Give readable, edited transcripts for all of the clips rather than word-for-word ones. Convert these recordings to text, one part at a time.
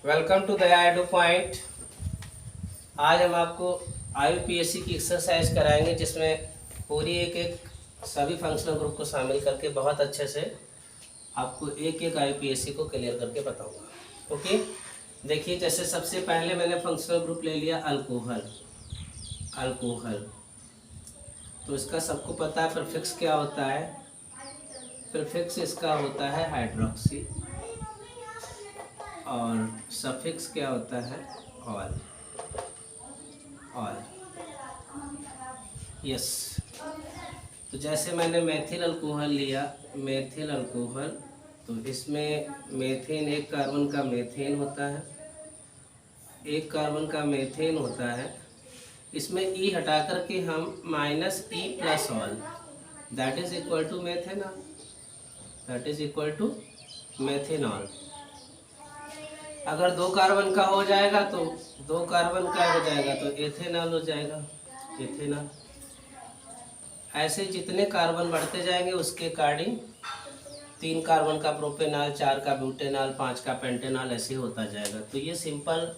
Welcome to the Edu Point. आज हम आपको IUPAC की एक्सरसाइज कराएंगे जिसमें पूरी एक सभी फंक्शनल ग्रुप को शामिल करके बहुत अच्छे से आपको एक IUPAC को क्लियर करके बताऊंगा। ओके, देखिए जैसे सबसे पहले मैंने फंक्शनल ग्रुप ले लिया अल्कोहल। तो इसका सबको पता है प्रीफिक्स क्या होता है। प्रीफिक्स इसका होता है हाइड्रोक्सी और सफिक्स क्या होता है ऑल। यस, तो जैसे मैंने मेथिल अल्कोहल लिया, मेथिल अल्कोहल, तो इसमें मेथेन एक कार्बन का मेथेन होता है, एक कार्बन का मेथेन होता है। इसमें ई हटा करके हम -E plus ol that is equal to methanol, that is equal to methanol. अगर दो कार्बन का हो जाएगा तो दो कार्बन का हो जाएगा तो एथेनॉल हो जाएगा, एथेनॉल। ऐसे जितने कार्बन बढ़ते जाएंगे उसके अकॉर्डिंग 3 कार्बन का प्रोपेनॉल, 4 का ब्यूटेनॉल, 5 का पेंटेनॉल, ऐसे होता जाएगा। तो ये सिंपल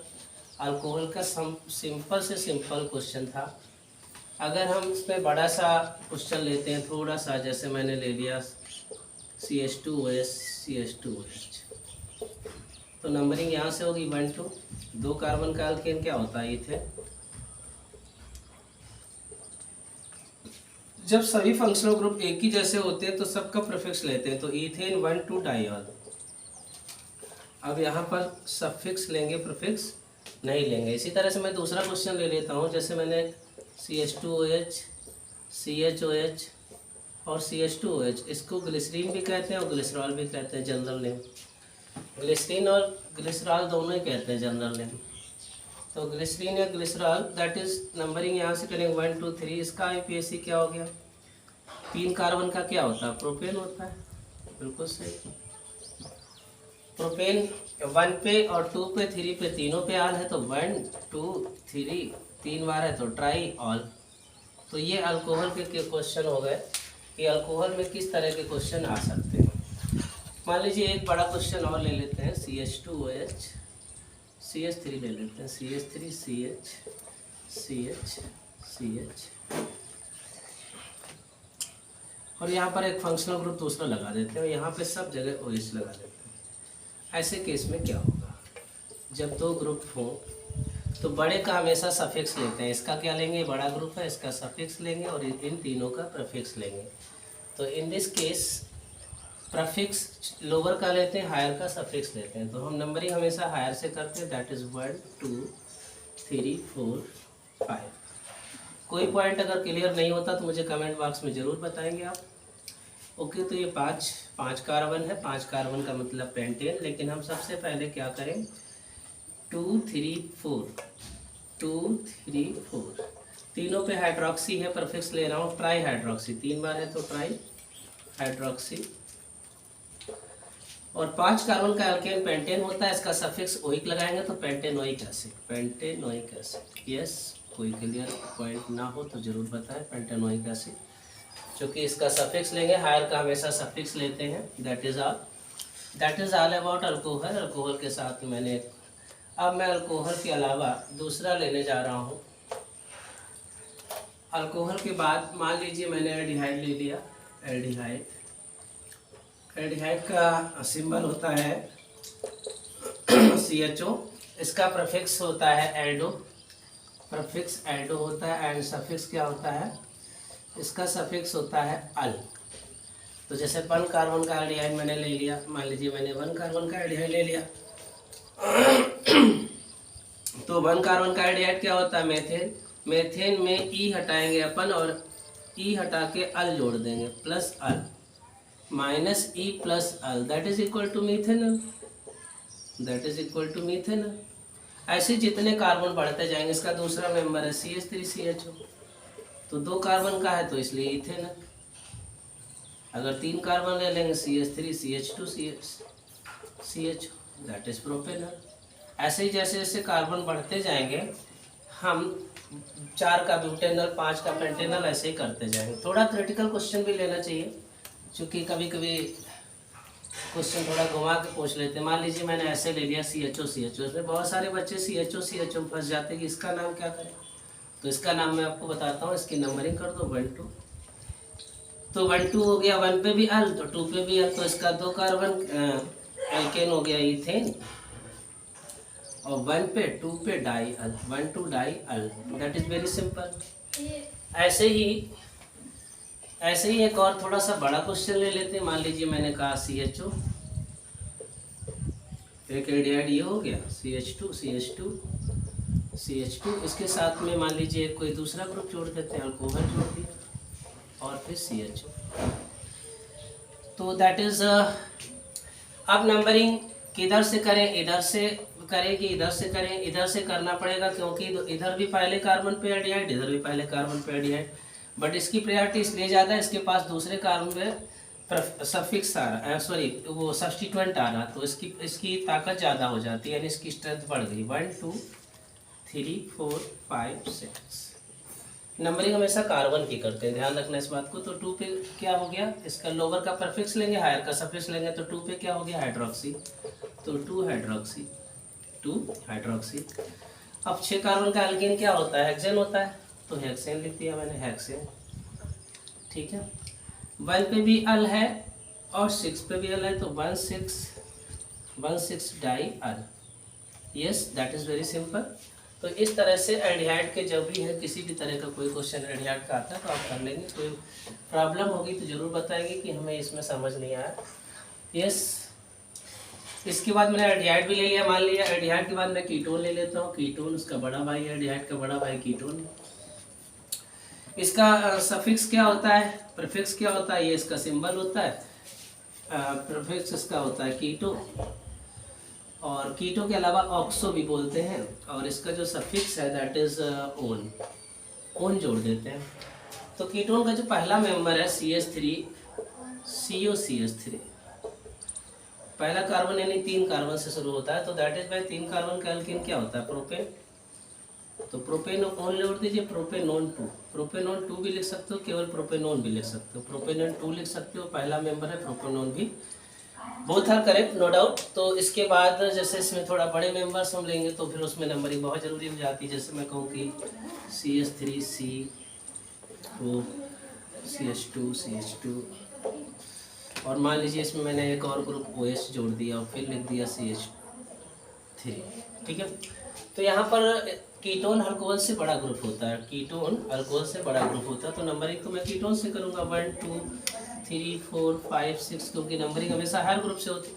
अल्कोहल का सिंपल से सिंपल क्वेश्चन था। अगर हम इसमें बड़ा सा क्वेश्चन लेते हैं थोड़ा सा, जैसे मैंने ले लिया CH2OH CH2OH, तो नंबरिंग यहाँ से होगी 1 2। 2 कार्बन का अल्केन क्या होता है इथेन। जब सभी फंक्शनल ग्रुप एक ही जैसे होते हैं तो सबका प्रीफिक्स लेते हैं, तो इथेन 1 2 डाइऑल। अब यहाँ पर सफिक्स लेंगे, प्रीफिक्स नहीं लेंगे। इसी तरह से मैं दूसरा क्वेश्चन ले लेता हूँ। जैसे मैंने CH2OH CHOH और CH2OH, इसको ग्लिसरीन भी कहते हैं और ग्लिसरॉल भी कहते हैं, जनरल नेम। ग्लिसरीन और ग्लिसरॉल दोनों ही कहते हैं जनरल नेम। तो ग्लिसरीन या ग्लिसरॉल दैट इज नंबरिंग यहाँ से करेंगे 1 2 3। इसका IUPAC क्या हो गया। 3 कार्बन का क्या होता है, प्रोपेन होता है, बिल्कुल सही। प्रोपेन 1 पे और 2 पे 3 पे तीनों पे आल है, तो 1 2 3 3 बार है तो ट्राई ऑल। तो ये अल्कोहल के क्वेश्चन हो गए कि अल्कोहल में किस तरह के क्वेश्चन आ सकते हैं। मान लीजिए एक बड़ा क्वेश्चन और ले लेते हैं, CH2OH CH3 ले लेते हैं, CH3 CH और यहाँ पर एक फंक्शनल ग्रुप दूसरा लगा देते हैं, यहाँ पे सब जगह OH लगा देते हैं। ऐसे केस में क्या होगा, जब दो ग्रुप हो तो बड़े का हमेशा सफिक्स लेते हैं। इसका क्या लेंगे, बड़ा ग्रुप है, इसका सफिक्स लेंगे और इन तीनों का प्रीफिक्स लेंगे। तो in this case prefix lower का लेते हैं, हायर का सफिक्स लेते हैं। तो हम नंबरिंग हमेशा हायर से करते हैं, दैट इज 1 2 3 4 5। कोई पॉइंट अगर क्लियर नहीं होता तो मुझे कमेंट बॉक्स में ज़रूर बताएंगे आप। ओके, तो ये 5 कार्बन है, 5 कार्बन का मतलब पेंटेन। लेकिन हम सबसे पहले क्या करें, 2 3 4 तीनों पे हाइड्रोक्सी है, प्रीफिक्स ले रहा हूँ ट्राई हाइड्रोक्सी, 3 बार है तो ट्राई हाइड्रोक्सी। और 5 कार्बन का अल्केन पेंटेन होता है, इसका सफिक्स ओइक लगाएंगे तो pentanoic acid, pentanoic acid. Yes, कोई क्लियर पॉइंट ना हो तो जरूर बताएं, पेंटेनोइक एसिड। चूँकि इसका सफिक्स लेंगे, हायर का हमेशा सफिक्स लेते हैं। That is all about alcohol. Alcohol के साथ मैंने अब मैं अल्कोहल के अलावा दूसरा लेने जा रहा हूँ। अल्कोहल के बाद मान लीजिए मैंने एल्डिहाइड ले लिया। एल्डिहाइड का सिंबल होता है CHO, इसका प्रीफिक्स होता है एल्डो, प्रीफिक्स एल्डो होता है एंड सफिक्स क्या होता है, इसका सफिक्स होता है अल। तो जैसे 1 कार्बन का एल्डिहाइड मैंने ले लिया, मान लीजिए मैंने 1 कार्बन का एल्डिहाइड ले लिया तो 1 कार्बन का एल्डिहाइड क्या होता है, मेथेन। मेथेन में ई हटाएंगे अपन और ई हटा के अल जोड़ देंगे, plus ol -E plus ol that is equal to methanol, that is equal to methanol. ऐसे जितने कार्बन बढ़ते जाएंगे, इसका दूसरा मेंबर है CH3 CHO, तो 2 कार्बन का है तो इसलिए इथेनॉल। अगर 3 कार्बन ले लेंगे CH3 CH2 CHO that is propanol. ऐसे ही जैसे जैसे कार्बन बढ़ते जाएंगे हम 4 का ब्यूटेनॉल, 5 का पेंटेनॉल, ऐसे ही करते जाएंगे। थोड़ा क्रिटिकल क्वेश्चन भी लेना चाहिए, क्योंकि कभी कभी क्वेश्चन थोड़ा घुमा के पूछ लेते हैं। मान लीजिए मैंने ऐसे ले लिया CHO इसमें बहुत सारे बच्चे CHO में फंस जाते हैं कि इसका नाम क्या करें। तो इसका नाम मैं आपको बताता हूँ, इसकी नंबरिंग कर दो 1 2। तो 1 2 हो गया, 1 पे भी अल तो 2 पे भी अल, तो इसका 2 कार्बन एल्केन हो गया इथेन, और 1 पे 2 पे diol, 1 2 diol. That is very simple. ऐसे ही एक और थोड़ा सा बड़ा क्वेश्चन ले लेते हैं। मान लीजिए मैंने कहा CHO, एक एल्डिहाइड ये हो गया CH2, इसके साथ में मान लीजिए कोई दूसरा ग्रुप जोड़ देते हैं, अल्कोहल जोड़ दिया और फिर CHO। तो दैट इज अब नंबरिंग किधर से करें, इधर से करें कि इधर से करें? इधर से करना पड़ेगा क्योंकि इधर भी पहले कार्बन पे एल्डिहाइड, इधर भी पहले कार्बन पे एल्डिहाइड, बट इसकी प्रायोरिटी इसलिए ज़्यादा है, इसके पास दूसरे कार्बन पे सफिक्स आ रहा, सॉरी वो सब्स्टिट्यूएंट आ रहा, तो इसकी ताकत ज़्यादा हो जाती है, यानी इसकी स्ट्रेंथ बढ़ गई। 1 2 3 4 5 6। नंबरिंग हमेशा कार्बन की करते हैं, ध्यान रखना इस बात को। तो 2 पे क्या हो गया, इसका लोअर का प्रीफिक्स लेंगे, हायर का सफिक्स लेंगे, तो 2 पे क्या हो गया हाइड्रोक्सी, तो 2 हाइड्रोक्सी। अब 6 कार्बन का एल्केन क्या होता है, हेक्सेन होता है, तो हेक्सेन लिख दिया मैंने, हेक्सेन। ठीक है, 1 पे भी अल है और 6 पे भी अल है, तो 1 6 diol. Yes, that is very simple. तो इस तरह से एल्डिहाइड के जब भी है किसी भी तरह का कोई क्वेश्चन एल्डिहाइड का आता है तो आप कर लेंगे। कोई प्रॉब्लम होगी तो जरूर बताएंगे कि हमें इसमें समझ नहीं आया। यस, इसके बाद मैंने एल्डिहाइड भी ले लिया। मान लिया एल्डिहाइड के बाद मैं कीटोन ले लेता हूँ। कीटोन उसका बड़ा भाई है, एल्डिहाइड का बड़ा भाई कीटोन। इसका सफिक्स क्या होता है, प्रीफिक्स क्या होता है, ये इसका सिंबल होता है। प्रीफिक्स इसका होता है कीटो, और कीटो के अलावा ऑक्सो भी बोलते हैं, और इसका जो सफिक्स है दैट इज ओन जोड़ देते हैं। तो कीटोन का जो पहला मेंबर है CH3 COCH3, पहला कार्बन यानी 3 कार्बन से शुरू होता है, तो दैट इज बाय 3 कार्बन का एल्केन क्या होता है, प्रोपेन। तो प्रोपेन ओन जोड़ दीजिए, प्रोपेनोन 2। प्रोपेनोन 2 भी लिख सकते हो, केवल प्रोपेनोन भी लिख सकते हो, प्रोपेनोन 2 लिख सकते हो, पहला मेंबर है प्रोपेनोन भी। Both are correct, no doubt. तो इसके बाद जैसे इसमें थोड़ा बड़े मेंबर्स हम लेंगे तो फिर उसमें नंबरिंग बहुत ज़रूरी हो जाती है। जैसे मैं कहूँ कि CH3 CO CH2 और मान लीजिए इसमें मैंने एक और ग्रुप OH जोड़ दिया और फिर लिख दिया CH3। ठीक है, तो यहाँ पर कीटोन अल्कोहल से बड़ा ग्रुप होता है, कीटोन अल्कोहल से बड़ा ग्रुप होता है, तो नंबरिंग तो मैं कीटोन से करूँगा 1 2 3 4 5 6, क्योंकि नंबरिंग हमेशा हायर ग्रुप से होती है।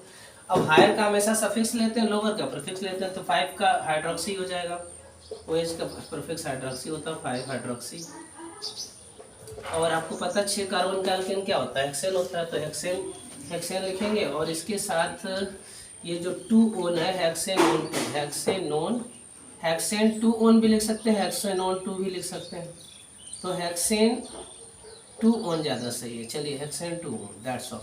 अब हायर का हमेशा सफिक्स लेते हैं, लोअर का प्रीफिक्स लेते हैं, तो 5 का हाइड्रोक्सी हो जाएगा, OH का प्रीफिक्स हाइड्रोक्सी होता है, 5 हाइड्रोक्सी। और आपको पता 6 कार्बन का एल्केन क्या होता है, हेक्सेन होता है, तो हेक्सेन लिखेंगे, और इसके साथ ये जो 2 ओन है हेक्सेन 2 ओन भी लिख सकते हैं, हेक्सेनोन 2 भी लिख सकते हैं, तो हेक्सेन 2 ओन ज़्यादा सही है। चलिए हेक्सेन 2 ओन, दैट्स ऑल।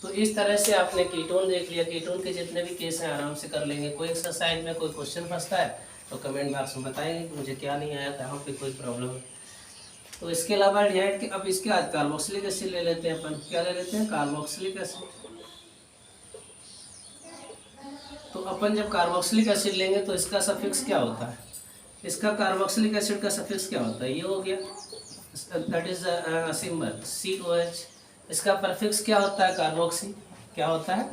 तो इस तरह से आपने कीटोन देख लिया। कीटोन के जितने भी केस हैं आराम से कर लेंगे। कोई एक्सरसाइज में कोई क्वेश्चन फंसता है तो कमेंट बॉक्स में बताएंगे कि मुझे क्या नहीं आया, कहाँ पे कोई प्रॉब्लम है। तो इसके अलावा एल्डिहाइड के, अब इसके बाद कार्बोक्सिलिक एसिड ले लेते हैं अपन। क्या ले लेते हैं, कार्बोक्सिलिक एसिड। तो अपन जब कार्बोक्सिलिक एसिड लेंगे तो इसका सफिक्स क्या होता है, इसका कार्बोक्सिलिक एसिड का सफिक्स क्या होता है, ये हो गया, दैट इज सिंबल COH। इसका प्रीफिक्स क्या होता है, कार्बोक्सी। क्या होता है,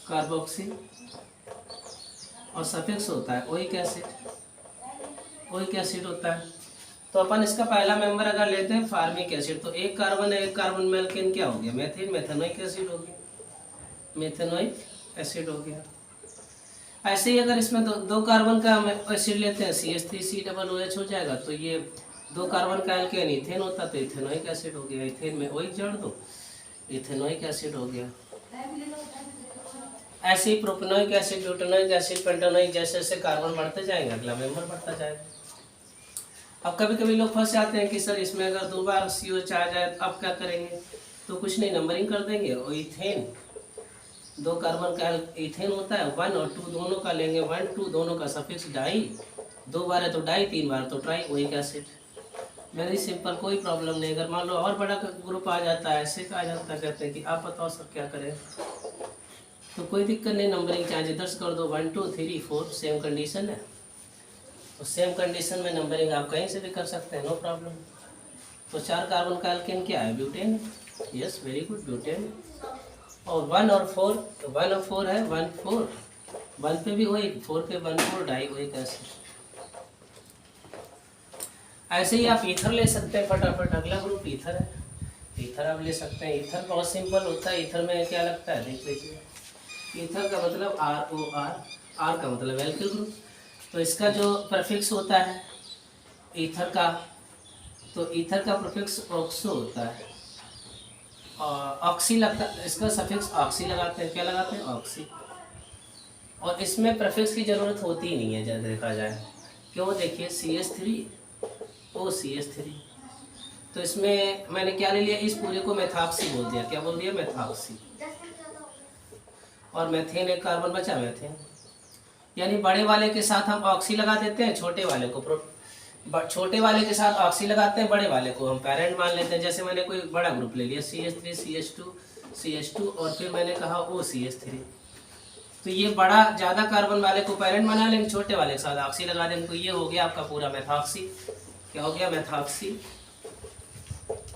कार्बोक्सी, और सफिक्स होता है ओइक एसिड होता है। तो अपन इसका पहला मेंबर अगर लेते हैं फार्मिक एसिड, तो एक कार्बन है, एक कार्बन में एल्केन क्या हो गया, मेथेनोइक एसिड हो गया, मेथेनोइक एसिड हो गया। ऐसे ही अगर इसमें दो कार्बन का एसिड लेते हैं CH3COOH हो जाएगा, तो ये 2 कार्बन का एल्केन इथेन होता, तो इथेनोइक एसिड हो गया। इथेन में ओइक जोड़ दो, इथेनोइक एसिड हो गया। ऐसे ही propanoic acid, butanoic acid, pentanoic, जैसे जैसे कार्बन बढ़ते जाएंगे अगला मेंबर बढ़ता जाएगा। अब कभी कभी लोग फंस जाते हैं कि सर इसमें अगर 2 बार COH आ जाए तो अब क्या करेंगे, तो कुछ नहीं, नंबरिंग कर देंगे। और इथेन 2 कार्बन का इथेन होता है, 1 और 2 दोनों का लेंगे, 1 2 दोनों का सफिक्स डाई, 2 बार है तो डाई, 3 बार तो try oic acid. Very simple, कोई प्रॉब्लम नहीं। अगर मान लो और बड़ा ग्रुप आ जाता है, ऐसे का आ जाता है, कहते हैं कि आप बताओ सर क्या करें। तो कोई दिक्कत नहीं, नंबरिंग चार्ज इधर से कर दो 1 2 3 4 सेम कंडीशन है, तो सेम कंडीशन में नंबरिंग आप कहीं से भी कर सकते हैं, नो प्रॉब्लम। तो 4 कार्बन का एल्केन क्या है, butane. Yes very good, butane. और 1 और 4, 1 और 4 है 1 4, 1 पे भी वही, 4 पे 1 4 डाई वही कैसे। ऐसे ही आप ईथर ले सकते हैं फटाफट, अगला ग्रुप ईथर है, ईथर आप ले सकते हैं। ईथर बहुत सिंपल होता है, ईथर में क्या लगता है देख लीजिए। ईथर का मतलब ROR, आर का मतलब एल्किल ग्रुप, तो इसका जो प्रीफिक्स होता है ईथर का, तो ईथर का प्रीफिक्स ऑक्सो होता है, और ऑक्सी लगता है, इसका सफिक्स ऑक्सी लगाते हैं, क्या लगाते हैं, ऑक्सी। और इसमें प्रीफिक्स की ज़रूरत होती ही नहीं है जब देखा जाए, क्यों, देखिए CH3 OCH3, तो इसमें मैंने क्या ले लिया, इस पूरे को मेथॉक्सी बोल दिया, क्या बोल दिया, मेथॉक्सी। और मेथेन एक कार्बन बचा, मेथेन। यानी बड़े वाले के साथ हम ऑक्सी लगा देते हैं, छोटे वाले को छोटे वाले के साथ ऑक्सी लगाते हैं, बड़े वाले को हम पेरेंट मान लेते हैं। जैसे मैंने कोई बड़ा ग्रुप ले लिया CH3 CH2 और फिर मैंने कहा OCH3, तो ये बड़ा ज़्यादा कार्बन वाले को पेरेंट बना लेंगे, छोटे वाले के साथ ऑक्सी लगा देंगे, तो ये हो गया आपका पूरा मेथॉक्सी। क्या हो गया, मेथॉक्सी।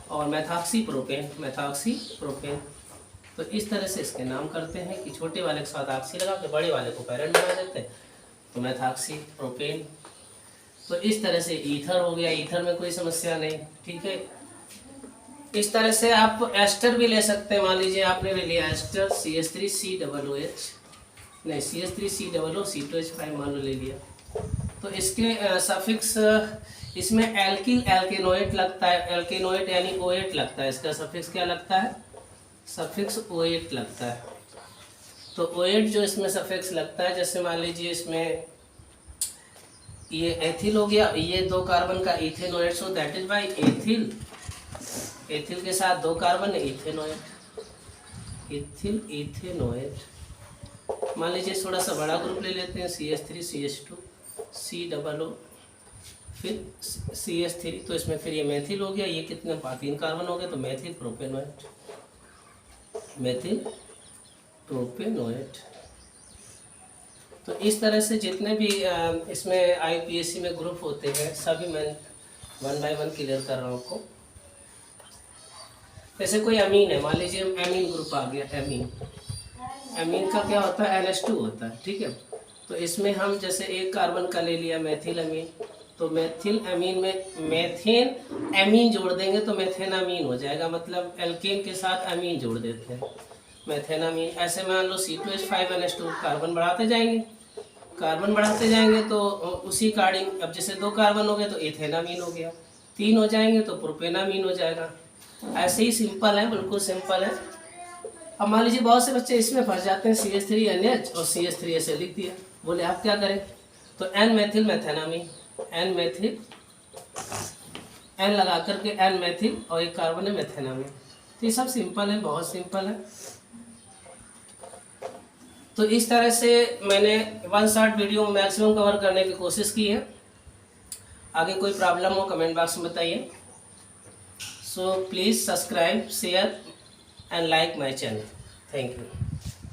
और मेथॉक्सी प्रोपेन। तो इस तरह से इसके नाम करते हैं कि छोटे वाले के साथ ऑक्सी लगा के बड़े वाले को पेरेंट बना देते हैं, तो मेथॉक्सी प्रोपेन। तो इस तरह से ईथर हो गया, ईथर में कोई समस्या नहीं, ठीक है। इस तरह से आप एस्टर भी ले सकते हैं, मान लीजिए आपने ले लिया एस्टर CH3COOH, नहीं CH3COOC2H5 मान लो ले लिया, तो इसके सफिक्स, इसमें एल्किल एल्केनोएट लगता है, एल्केनोएट यानी OH लगता है, इसका सफिक्स क्या लगता है, सफिक्स OH लगता है। तो OH जो इसमें सफिक्स लगता है, जैसे मान लीजिए इसमें ये एथिल हो गया, ये 2 कार्बन का ethanoate, so that is by ethyl, ethyl के साथ 2 कार्बन इथेनोएट, इथेनोएट। मान लीजिए थोड़ा सा बड़ा ग्रुप ले लेते हैं CH3 CH2 COO फिर CH3, तो इसमें फिर ये मेथिल हो गया, ये कितने 3 कार्बन हो गए, तो मेथिल प्रोपेनोएट, मेथिल प्रोपेनोएट। तो इस तरह से जितने भी इसमें IUPAC में ग्रुप होते हैं सभी मैं 1 बाय 1 क्लियर कर रहा हूँ आपको। जैसे कोई अमीन है, मान लीजिए अमीन ग्रुप आ गया, अमीन का क्या होता है, NH2 होता है, ठीक है। तो इसमें हम जैसे 1 कार्बन का ले लिया मेथिल अमीन, तो मेथिल अमीन में मेथेन अमीन जोड़ देंगे तो मेथेनामीन हो जाएगा, मतलब एल्केन के साथ अमीन जोड़ देते हैं, मेथेनामीन। ऐसे मान लो C2H5NH2 कार्बन बढ़ाते जाएंगे तो उसी अकॉर्डिंग, अब जैसे 2 कार्बन हो गए तो इथेनामीन हो गया, 3 हो जाएंगे तो प्रोपेनामीन हो जाएगा। ऐसे ही सिंपल है, बिल्कुल सिंपल है। अब मान लीजिए बहुत से बच्चे इसमें फंस जाते हैं, CH3NH और CH3 ऐसे लिख दिया, बोले आप क्या करें, तो N methyl methanamine, N methyl, N लगा करके N मेथिल और 1 कार्बन है मेथेनामीन। तो ये सब सिंपल है, बहुत सिंपल है। तो इस तरह से मैंने 1 शॉर्ट वीडियो में मैक्सिमम कवर करने की कोशिश की है। आगे कोई प्रॉब्लम हो कमेंट बॉक्स में बताइए। So please subscribe, share and like my channel. Thank you.